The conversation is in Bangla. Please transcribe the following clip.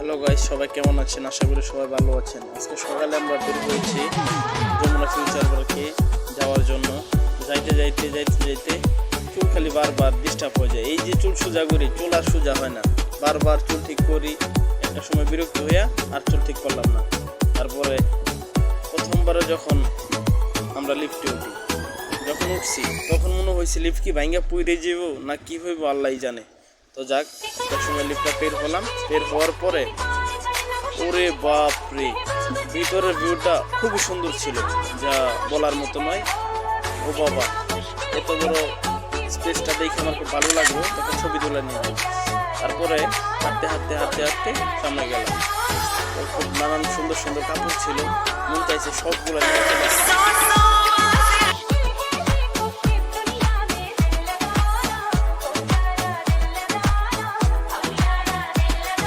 হ্যালো গাইস, সবাই কেমন আছেন? আশা করি সবাই ভালো আছেন। আজকে সকালে আমরা বের হয়েছি যমুনা ফিউচার পার্কে যাওয়ার জন্য। যাইতে যাইতে যাইতে যাইতে চুল খালি বারবার ডিস্টার্ব হয়ে যায়। এই যে চুল সোজা করি, চুল আর সোজা হয় না, বারবার চুল ঠিক করি, একটা সময় বিরক্ত হইয়া আর চুল ঠিক করলাম না। তারপরে প্রথমবারে যখন আমরা লিফটে উঠি, যখন উঠছি তখন মনে হয়েছে লিফট কি ভাঙ্গা পুইরে যাব না কি হইব আল্লাহ জানে। তো যাক, একটা সময় লিফটটা বের হলাম। বের হওয়ার পরে ওরে বাপরে, ভিতরের ভিউটা খুবই সুন্দর ছিল, যা বলার মতো নয়। ও বাবা, এত বড় স্পেসটা দেখে আমার খুব ভালো লাগলো। তখন ছবি তুলে নিলাম। তারপরে হাঁটতে হাঁটতে হাঁটতে হাঁটতে সামনে গেলাম। তো খুব নানান সুন্দর সুন্দর কাপড় ছিল, মন চাইছে সবগুলো নিয়ে